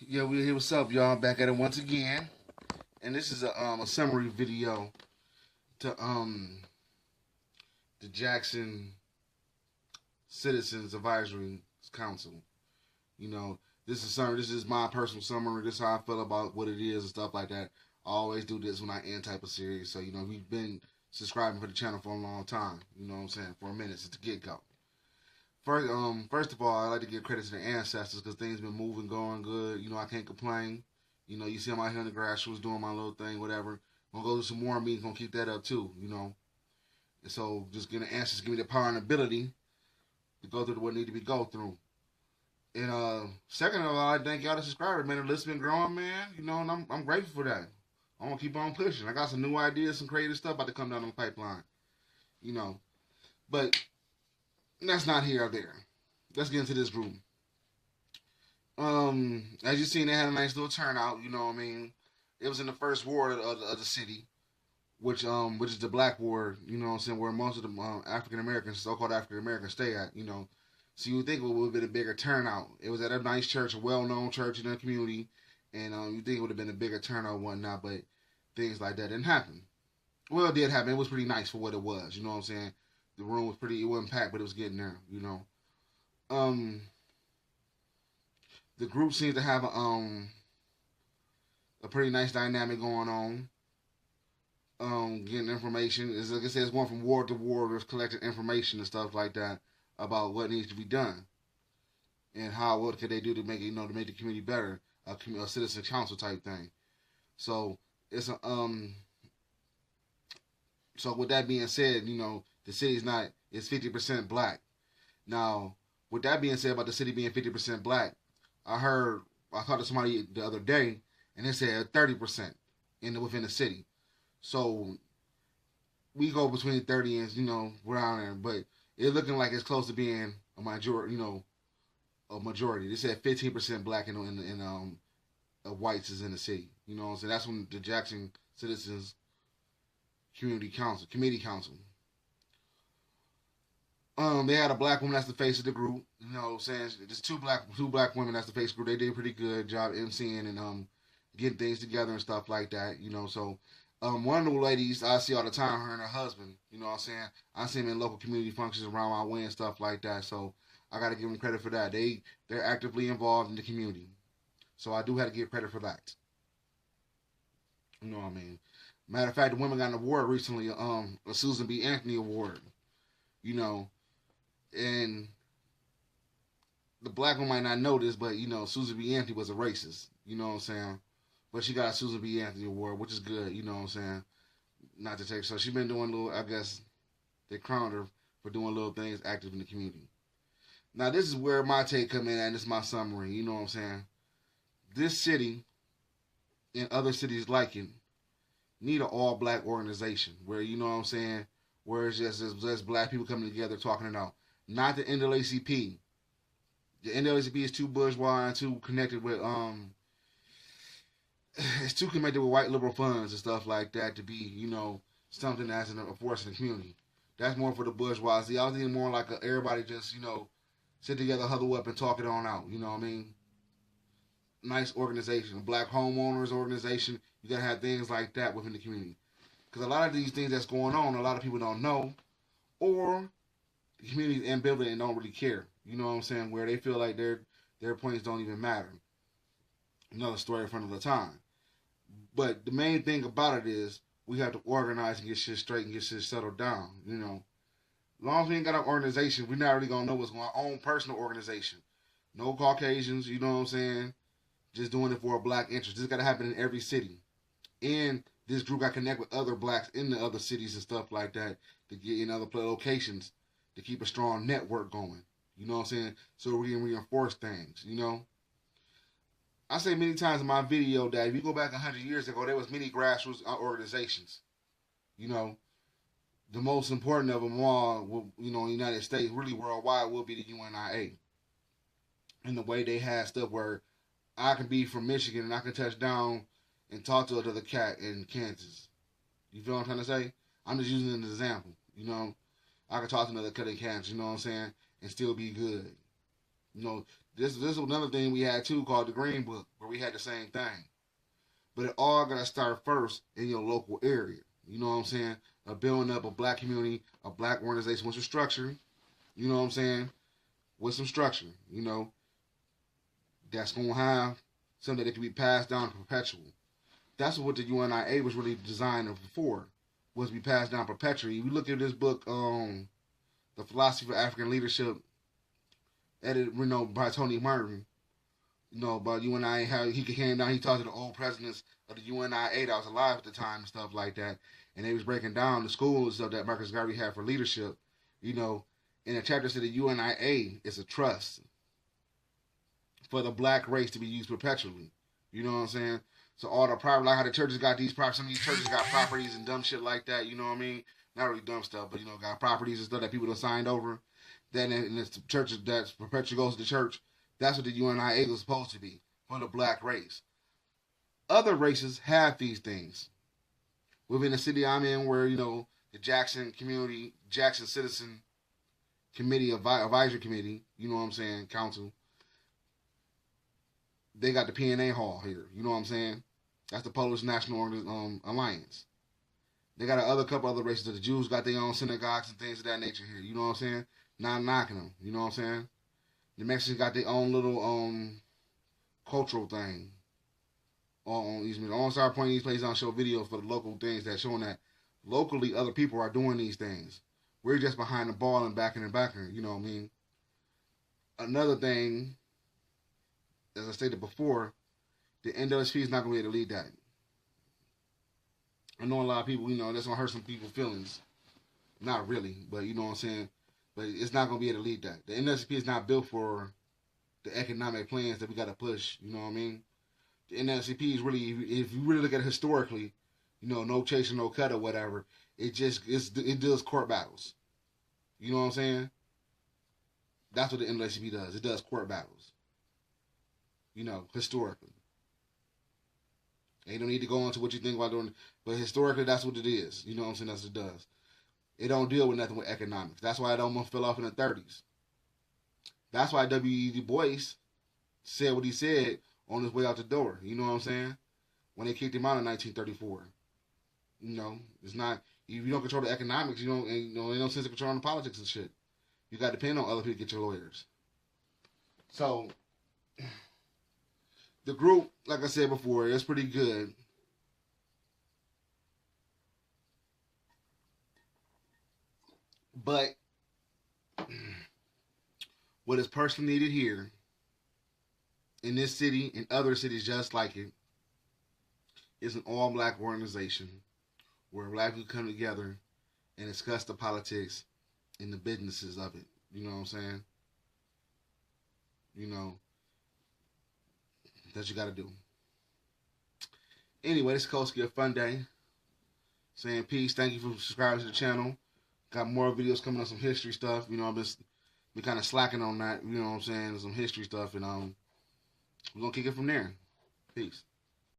Yeah, we here. What's up, y'all? Back at it once again, and this is a summary video to the Jackson Citizens Advisory Council. You know, this is summary. This is my personal summary. This is how I feel about what it is and stuff like that. I always do this when I end type of series. So we've been subscribing for the channel for a long time. You know what I'm saying? For a minute since the get go. First of all, I like to give credit to the ancestors because things been moving, going good. I can't complain. You see I'm out here in the grassroots doing my little thing, whatever. Gonna go do some more meetings, gonna keep that up too. And so just getting the answers, give me the power and ability to go through what need to be go through. And second of all, I thank y'all the subscribers, man. The list been growing, man. And I'm grateful for that. I'm gonna keep on pushing. I got some new ideas, some creative stuff about to come down the pipeline. But that's not here or there. Let's get into this group. As you seen, they had a nice little turnout. You know what I mean? It was in the first ward of the city, which is the black ward. You know what I'm saying? Where most of the African Americans, so-called African Americans, stay at. So you would think it would have been a bigger turnout. It was at a nice church, a well-known church in the community, and you think it would have been a bigger turnout and whatnot, but things like that didn't happen. Well, it did happen. It was pretty nice for what it was. You know what I'm saying? The room was pretty. It wasn't packed, but it was getting there. The group seems to have a pretty nice dynamic going on. Getting information. It's like I said, it's going from ward to ward, it's collecting information and stuff like that about what needs to be done and what could they do to make it, to make the community better, a citizen council type thing. So it's a So with that being said, the city's it's 50% black. Now, with that being said about the city being 50% black, I talked to somebody the other day, and they said 30% within the city. So we go between 30 and around there, but it's looking like it's close to being a majority. A majority. They said 15% black and whites is in the city. So that's when the Jackson Citizens Committee Council. They had a black woman that's the face of the group. Saying there's two black women that's the face of the group. They did a pretty good job emceeing and getting things together and stuff like that. So one of the ladies I see all the time, her and her husband. I see them in local community functions around my way and stuff like that. So I got to give them credit for that. They're actively involved in the community. So I do have to give credit for that. You know what I mean? Matter of fact, the women got an award recently, a Susan B. Anthony Award. And the black one might not know this, but Susan B. Anthony was a racist. You know what I'm saying? But she got a Susan B. Anthony Award, which is good. You know what I'm saying? Not to take. So she been doing little. I guess they crowned her for doing little things active in the community. Now this is where my take come in, and this is my summary. You know what I'm saying? This city and other cities like it need an all-black organization where where it's just black people coming together talking it out. Not the NAACP. The NAACP is too bourgeois and too connected with it's too connected with white liberal funds and stuff like that to be something that's a force in the community. That's more for the bourgeoisie. I was thinking more like everybody just sit together, huddle up, and talk it on out. You know what I mean? Nice organization, a black homeowners organization. You gotta have things like that within the community. Because a lot of these things that's going on, a lot of people don't know, or the community is ambivalent and don't really care. You know what I'm saying? Where they feel like their points don't even matter. Another story in front of the time. But the main thing about it is we have to organize and get shit straight and get shit settled down. As long as we ain't got an organization, we're not really gonna know what's going on. Our own personal organization. No Caucasians, you know what I'm saying? Just doing it for a black interest. This got to happen in every city. And this group got to connect with other blacks in the other cities and stuff like that to get in other locations to keep a strong network going. You know what I'm saying? So we can reinforce things, I say many times in my video that if you go back 100 years ago, there was many grassroots organizations. The most important of them all, in the United States, really worldwide, will be the UNIA. And the way they had stuff where I can be from Michigan and I can touch down and talk to another cat in Kansas. You feel what I'm trying to say? I'm just using an example. I can talk to another cat in Kansas, you know what I'm saying, and still be good. This is another thing we had too called the Green Book, where we had the same thing. But it all got to start first in your local area. You know what I'm saying? A building up a black community, a black organization with some structure. You know what I'm saying? With some structure. You know, that's going to have something that can be passed down perpetual. That's what the UNIA was really designed for, was to be passed down perpetually. If you look at this book, The Philosophy of African Leadership, edited, by Tony Martin, about UNIA, how he came down, he talked to the old presidents of the UNIA that was alive at the time and stuff like that, and they was breaking down the schools and stuff that Marcus Garvey had for leadership. In a chapter said the UNIA is a trust for the black race to be used perpetually. You know what I'm saying? So all the property, like how the churches got these properties, some of these churches got properties and dumb shit like that, you know what I mean? Not really dumb stuff, but, got properties and stuff that people done signed over. Then in the churches that perpetually goes to the church, that's what the UNIA was supposed to be, for the black race. Other races have these things. Within the city I'm in, where, the Jackson Citizen Committee, Advisory Committee, you know what I'm saying, Council, they got the PNA Hall here, you know what I'm saying? That's the Polish National Alliance. They got a couple other races. The Jews got their own synagogues and things of that nature here, you know what I'm saying? Not knocking them, you know what I'm saying? The Mexicans got their own little cultural thing on these. I want to start pointing these places on, show videos for the local things that showing that locally other people are doing these things. We're just behind the ball and backing, you know what I mean? Another thing, as I stated before, the NAACP is not going to be able to lead that. I know a lot of people, that's going to hurt some people's feelings. Not really, but you know what I'm saying? But it's not going to be able to lead that. The NAACP is not built for the economic plans that we got to push, you know what I mean? The NAACP is really, if you really look at it historically, no chase or no cut or whatever, it does court battles. You know what I'm saying? That's what the NAACP does. It does court battles. Historically. And you don't need to go into what you think about doing, but historically, that's what it is. You know what I'm saying? That's what it does. It don't deal with nothing with economics. That's why it almost fell off in the 30s. That's why W.E. Du Bois said what he said on his way out the door. You know what I'm saying? When they kicked him out in 1934. It's not, if you don't control the economics, ain't no sense of controlling the politics and shit. You got to depend on other people to get your lawyers. So, the group, like I said before, it's pretty good. But what is personally needed here, in this city and other cities just like it, is an all-black organization where black people come together and discuss the politics and the businesses of it. You know what I'm saying? That you got to do. Anyway, this is Koski, a fun day. Saying peace. Thank you for subscribing to the channel. Got more videos coming on, some history stuff. I've been kind of slacking on that. You know what I'm saying? Some history stuff, and we're gonna kick it from there. Peace.